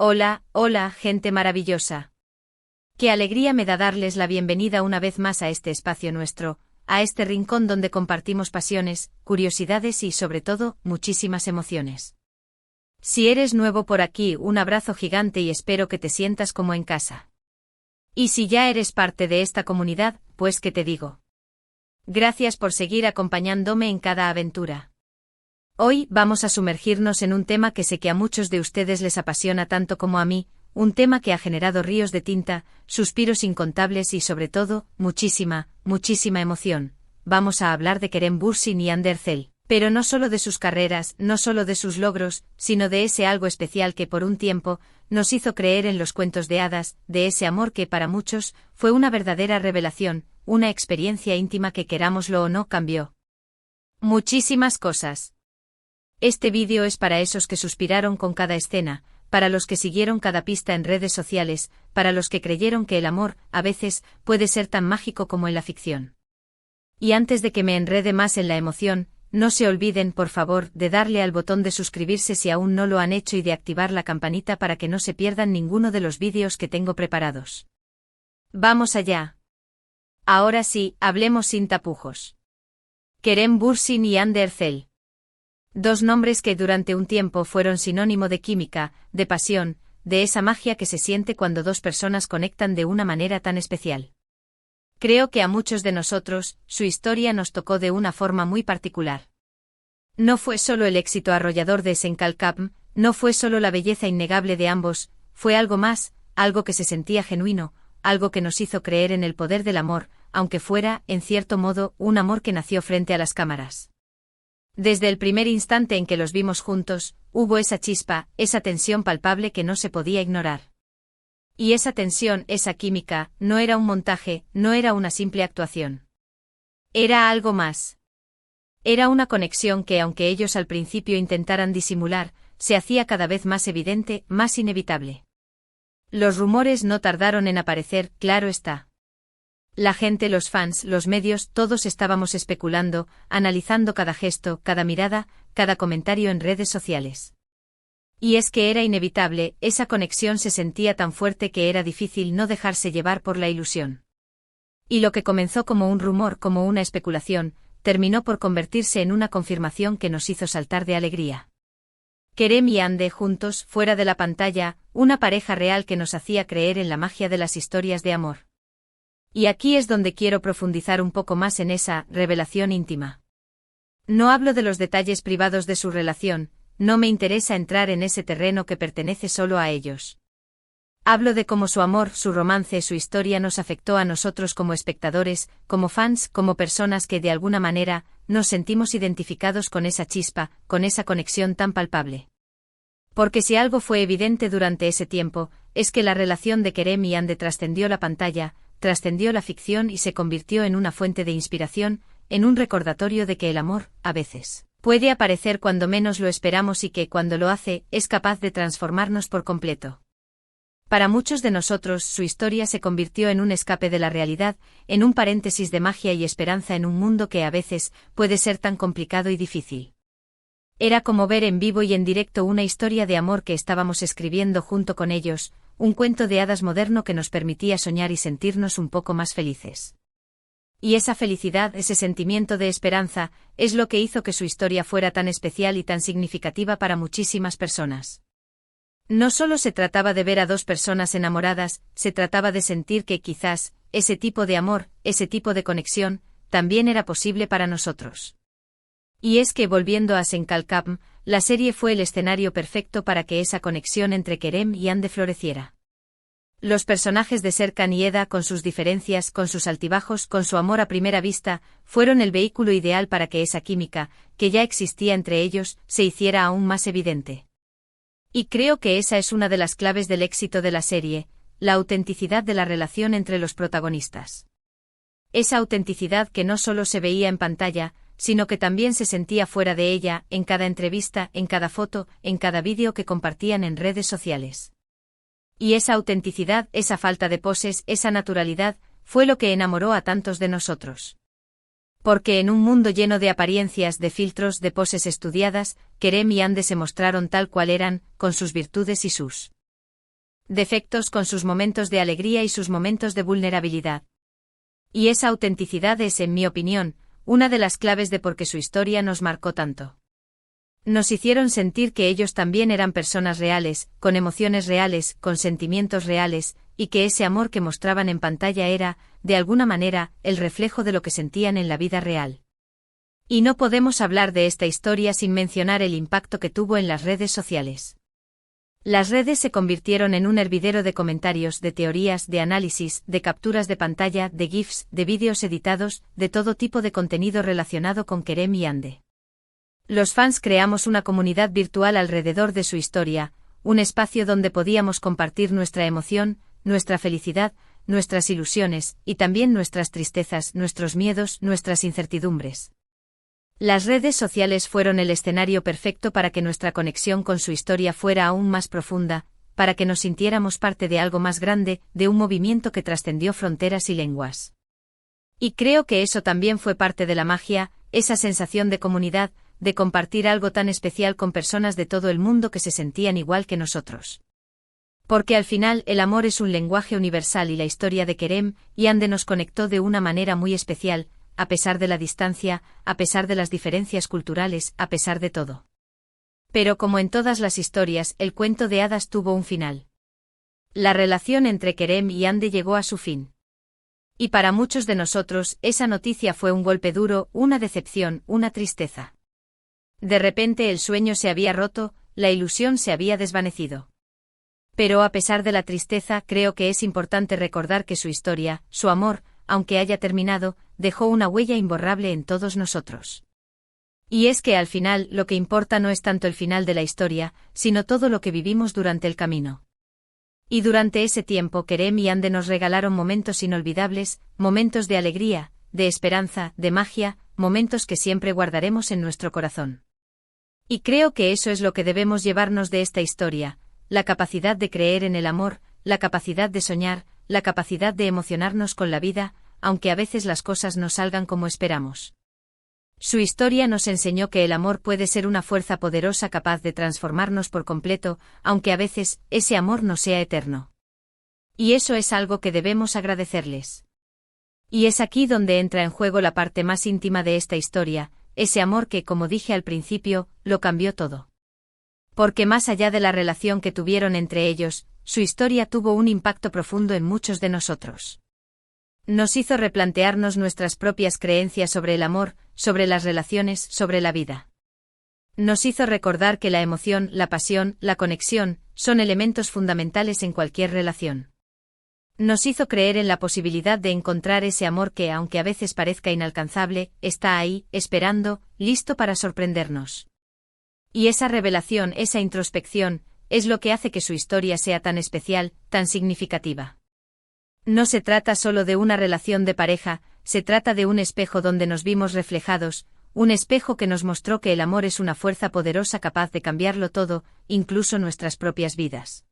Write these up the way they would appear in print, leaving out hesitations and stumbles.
Hola, hola, gente maravillosa. Qué alegría me da darles la bienvenida una vez más a este espacio nuestro, a este rincón donde compartimos pasiones, curiosidades y sobre todo, muchísimas emociones. Si eres nuevo por aquí, un abrazo gigante y espero que te sientas como en casa. Y si ya eres parte de esta comunidad, pues ¿qué te digo? Gracias por seguir acompañándome en cada aventura. Hoy vamos a sumergirnos en un tema que sé que a muchos de ustedes les apasiona tanto como a mí, un tema que ha generado ríos de tinta, suspiros incontables y sobre todo, muchísima emoción. Vamos a hablar de Kerem Bürsin y Hande Erçel, pero no solo de sus carreras, no solo de sus logros, sino de ese algo especial que por un tiempo nos hizo creer en los cuentos de hadas, de ese amor que para muchos fue una verdadera revelación, una experiencia íntima que querámoslo o no cambió muchísimas cosas. Este vídeo es para esos que suspiraron con cada escena, para los que siguieron cada pista en redes sociales, para los que creyeron que el amor, a veces, puede ser tan mágico como en la ficción. Y antes de que me enrede más en la emoción, no se olviden, por favor, de darle al botón de suscribirse si aún no lo han hecho y de activar la campanita para que no se pierdan ninguno de los vídeos que tengo preparados. ¡Vamos allá! Ahora sí, hablemos sin tapujos. Kerem Bürsin y Hande Erçel. Dos nombres que durante un tiempo fueron sinónimo de química, de pasión, de esa magia que se siente cuando dos personas conectan de una manera tan especial. Creo que a muchos de nosotros, su historia nos tocó de una forma muy particular. No fue solo el éxito arrollador de Sen Kalkapm, no fue solo la belleza innegable de ambos, fue algo más, algo que se sentía genuino, algo que nos hizo creer en el poder del amor, aunque fuera, en cierto modo, un amor que nació frente a las cámaras. Desde el primer instante en que los vimos juntos, hubo esa chispa, esa tensión palpable que no se podía ignorar. Y esa tensión, esa química, no era un montaje, no era una simple actuación. Era algo más. Era una conexión que, aunque ellos al principio intentaran disimular, se hacía cada vez más evidente, más inevitable. Los rumores no tardaron en aparecer, claro está. La gente, los fans, los medios, todos estábamos especulando, analizando cada gesto, cada mirada, cada comentario en redes sociales. Y es que era inevitable, esa conexión se sentía tan fuerte que era difícil no dejarse llevar por la ilusión. Y lo que comenzó como un rumor, como una especulación, terminó por convertirse en una confirmación que nos hizo saltar de alegría. Kerem y Hande juntos, fuera de la pantalla, una pareja real que nos hacía creer en la magia de las historias de amor. Y aquí es donde quiero profundizar un poco más en esa revelación íntima. No hablo de los detalles privados de su relación, no me interesa entrar en ese terreno que pertenece solo a ellos. Hablo de cómo su amor, su romance, su historia nos afectó a nosotros como espectadores, como fans, como personas que de alguna manera nos sentimos identificados con esa chispa, con esa conexión tan palpable. Porque si algo fue evidente durante ese tiempo, es que la relación de Kerem y Hande trascendió la pantalla, trascendió la ficción y se convirtió en una fuente de inspiración, en un recordatorio de que el amor, a veces, puede aparecer cuando menos lo esperamos y que, cuando lo hace, es capaz de transformarnos por completo. Para muchos de nosotros, su historia se convirtió en un escape de la realidad, en un paréntesis de magia y esperanza en un mundo que a veces puede ser tan complicado y difícil. Era como ver en vivo y en directo una historia de amor que estábamos escribiendo junto con ellos, un cuento de hadas moderno que nos permitía soñar y sentirnos un poco más felices. Y esa felicidad, ese sentimiento de esperanza, es lo que hizo que su historia fuera tan especial y tan significativa para muchísimas personas. No solo se trataba de ver a dos personas enamoradas, se trataba de sentir que quizás, ese tipo de amor, ese tipo de conexión, también era posible para nosotros. Y es que, volviendo a Sen Kalkapm, la serie fue el escenario perfecto para que esa conexión entre Kerem y Hande floreciera. Los personajes de Serkan y Eda, con sus diferencias, con sus altibajos, con su amor a primera vista, fueron el vehículo ideal para que esa química, que ya existía entre ellos, se hiciera aún más evidente. Y creo que esa es una de las claves del éxito de la serie, la autenticidad de la relación entre los protagonistas. Esa autenticidad que no solo se veía en pantalla, sino que también se sentía fuera de ella, en cada entrevista, en cada foto, en cada vídeo que compartían en redes sociales. Y esa autenticidad, esa falta de poses, esa naturalidad, fue lo que enamoró a tantos de nosotros. Porque en un mundo lleno de apariencias, de filtros, de poses estudiadas, Kerem y Hande se mostraron tal cual eran, con sus virtudes y sus defectos con sus momentos de alegría y sus momentos de vulnerabilidad. Y esa autenticidad es, en mi opinión, una de las claves de por qué su historia nos marcó tanto. Nos hicieron sentir que ellos también eran personas reales, con emociones reales, con sentimientos reales, y que ese amor que mostraban en pantalla era, de alguna manera, el reflejo de lo que sentían en la vida real. Y no podemos hablar de esta historia sin mencionar el impacto que tuvo en las redes sociales. Las redes se convirtieron en un hervidero de comentarios, de teorías, de análisis, de capturas de pantalla, de GIFs, de vídeos editados, de todo tipo de contenido relacionado con Kerem y Hande. Los fans creamos una comunidad virtual alrededor de su historia, un espacio donde podíamos compartir nuestra emoción, nuestra felicidad, nuestras ilusiones, y también nuestras tristezas, nuestros miedos, nuestras incertidumbres. Las redes sociales fueron el escenario perfecto para que nuestra conexión con su historia fuera aún más profunda, para que nos sintiéramos parte de algo más grande, de un movimiento que trascendió fronteras y lenguas. Y creo que eso también fue parte de la magia, esa sensación de comunidad, de compartir algo tan especial con personas de todo el mundo que se sentían igual que nosotros. Porque al final el amor es un lenguaje universal y la historia de Kerem y Hande nos conectó de una manera muy especial, a pesar de la distancia, a pesar de las diferencias culturales, a pesar de todo. Pero como en todas las historias, el cuento de hadas tuvo un final. La relación entre Kerem y Hande llegó a su fin. Y para muchos de nosotros, esa noticia fue un golpe duro, una decepción, una tristeza. De repente el sueño se había roto, la ilusión se había desvanecido. Pero a pesar de la tristeza, creo que es importante recordar que su historia, su amor, aunque haya terminado, dejó una huella imborrable en todos nosotros. Y es que al final lo que importa no es tanto el final de la historia, sino todo lo que vivimos durante el camino. Y durante ese tiempo Kerem y Hande nos regalaron momentos inolvidables, momentos de alegría, de esperanza, de magia, momentos que siempre guardaremos en nuestro corazón. Y creo que eso es lo que debemos llevarnos de esta historia, la capacidad de creer en el amor, la capacidad de soñar, la capacidad de emocionarnos con la vida, aunque a veces las cosas no salgan como esperamos. Su historia nos enseñó que el amor puede ser una fuerza poderosa capaz de transformarnos por completo, aunque a veces ese amor no sea eterno. Y eso es algo que debemos agradecerles. Y es aquí donde entra en juego la parte más íntima de esta historia, ese amor que, como dije al principio, lo cambió todo. Porque más allá de la relación que tuvieron entre ellos, su historia tuvo un impacto profundo en muchos de nosotros. Nos hizo replantearnos nuestras propias creencias sobre el amor, sobre las relaciones, sobre la vida. Nos hizo recordar que la emoción, la pasión, la conexión, son elementos fundamentales en cualquier relación. Nos hizo creer en la posibilidad de encontrar ese amor que, aunque a veces parezca inalcanzable, está ahí, esperando, listo para sorprendernos. Y esa revelación, esa introspección, es lo que hace que su historia sea tan especial, tan significativa. No se trata solo de una relación de pareja, se trata de un espejo donde nos vimos reflejados, un espejo que nos mostró que el amor es una fuerza poderosa capaz de cambiarlo todo, incluso nuestras propias vidas.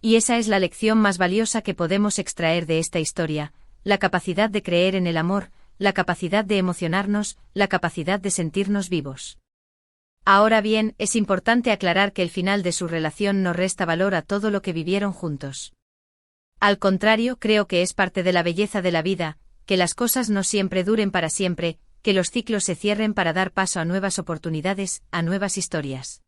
Y esa es la lección más valiosa que podemos extraer de esta historia, la capacidad de creer en el amor, la capacidad de emocionarnos, la capacidad de sentirnos vivos. Ahora bien, es importante aclarar que el final de su relación no resta valor a todo lo que vivieron juntos. Al contrario, creo que es parte de la belleza de la vida, que las cosas no siempre duren para siempre, que los ciclos se cierren para dar paso a nuevas oportunidades, a nuevas historias.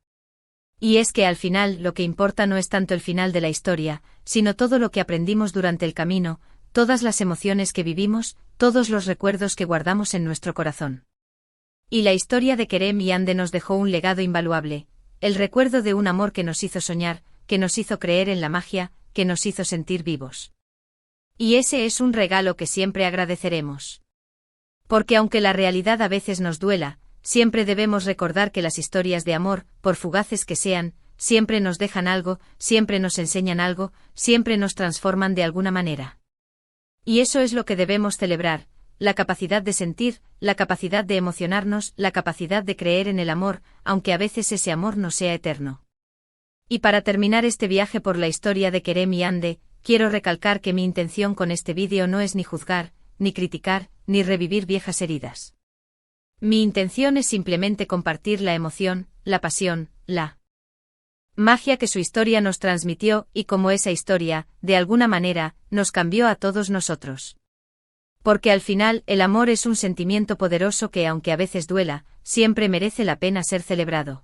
Y es que al final lo que importa no es tanto el final de la historia, sino todo lo que aprendimos durante el camino, todas las emociones que vivimos, todos los recuerdos que guardamos en nuestro corazón. Y la historia de Kerem y Hande nos dejó un legado invaluable, el recuerdo de un amor que nos hizo soñar, que nos hizo creer en la magia, que nos hizo sentir vivos. Y ese es un regalo que siempre agradeceremos. Porque aunque la realidad a veces nos duela, siempre debemos recordar que las historias de amor, por fugaces que sean, siempre nos dejan algo, siempre nos enseñan algo, siempre nos transforman de alguna manera. Y eso es lo que debemos celebrar, la capacidad de sentir, la capacidad de emocionarnos, la capacidad de creer en el amor, aunque a veces ese amor no sea eterno. Y para terminar este viaje por la historia de Kerem y Hande, quiero recalcar que mi intención con este vídeo no es ni juzgar, ni criticar, ni revivir viejas heridas. Mi intención es simplemente compartir la emoción, la pasión, la Magia que su historia nos transmitió y como esa historia, de alguna manera, nos cambió a todos nosotros. Porque al final, el amor es un sentimiento poderoso que, aunque a veces duela, siempre merece la pena ser celebrado.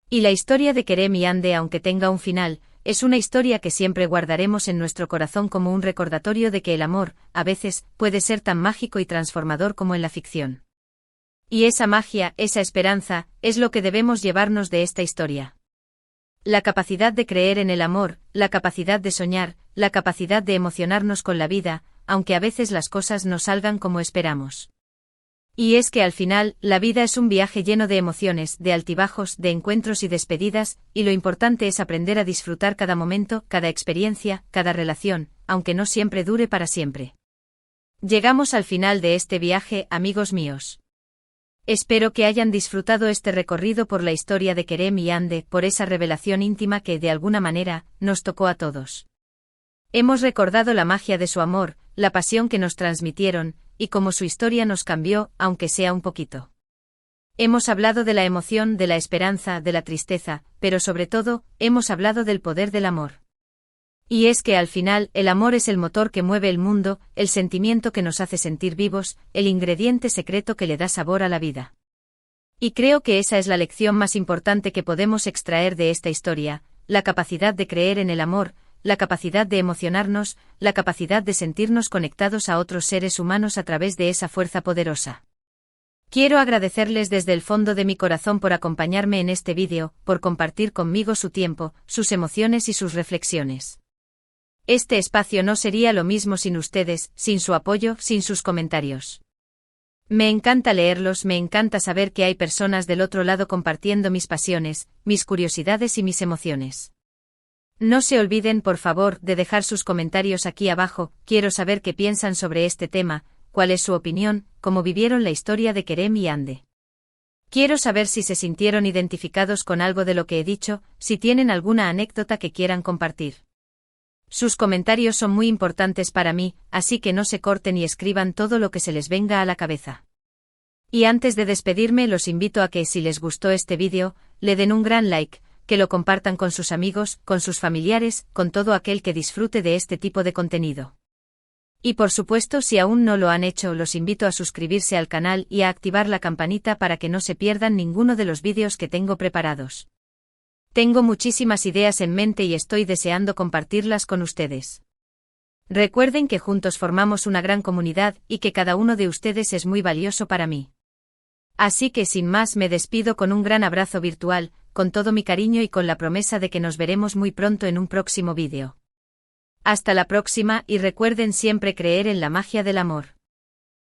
Y la historia de Kerem y Ande, aunque tenga un final, es una historia que siempre guardaremos en nuestro corazón como un recordatorio de que el amor, a veces, puede ser tan mágico y transformador como en la ficción. Y esa magia, esa esperanza, es lo que debemos llevarnos de esta historia. La capacidad de creer en el amor, la capacidad de soñar, la capacidad de emocionarnos con la vida, aunque a veces las cosas no salgan como esperamos. Y es que al final, la vida es un viaje lleno de emociones, de altibajos, de encuentros y despedidas, y lo importante es aprender a disfrutar cada momento, cada experiencia, cada relación, aunque no siempre dure para siempre. Llegamos al final de este viaje, amigos míos. Espero que hayan disfrutado este recorrido por la historia de Kerem y Ande, por esa revelación íntima que, de alguna manera, nos tocó a todos. Hemos recordado la magia de su amor, la pasión que nos transmitieron, y cómo su historia nos cambió, aunque sea un poquito. Hemos hablado de la emoción, de la esperanza, de la tristeza, pero sobre todo, hemos hablado del poder del amor. Y es que al final, el amor es el motor que mueve el mundo, el sentimiento que nos hace sentir vivos, el ingrediente secreto que le da sabor a la vida. Y creo que esa es la lección más importante que podemos extraer de esta historia, la capacidad de creer en el amor, la capacidad de emocionarnos, la capacidad de sentirnos conectados a otros seres humanos a través de esa fuerza poderosa. Quiero agradecerles desde el fondo de mi corazón por acompañarme en este vídeo, por compartir conmigo su tiempo, sus emociones y sus reflexiones. Este espacio no sería lo mismo sin ustedes, sin su apoyo, sin sus comentarios. Me encanta leerlos, me encanta saber que hay personas del otro lado compartiendo mis pasiones, mis curiosidades y mis emociones. No se olviden, por favor, de dejar sus comentarios aquí abajo, quiero saber qué piensan sobre este tema, cuál es su opinión, cómo vivieron la historia de Kerem y Ande. Quiero saber si se sintieron identificados con algo de lo que he dicho, si tienen alguna anécdota que quieran compartir. Sus comentarios son muy importantes para mí, así que no se corten y escriban todo lo que se les venga a la cabeza. Y antes de despedirme los invito a que si les gustó este vídeo, le den un gran like, que lo compartan con sus amigos, con sus familiares, con todo aquel que disfrute de este tipo de contenido. Y por supuesto, si aún no lo han hecho, los invito a suscribirse al canal y a activar la campanita para que no se pierdan ninguno de los vídeos que tengo preparados. Tengo muchísimas ideas en mente y estoy deseando compartirlas con ustedes. Recuerden que juntos formamos una gran comunidad y que cada uno de ustedes es muy valioso para mí. Así que sin más me despido con un gran abrazo virtual, con todo mi cariño y con la promesa de que nos veremos muy pronto en un próximo vídeo. Hasta la próxima y recuerden siempre creer en la magia del amor.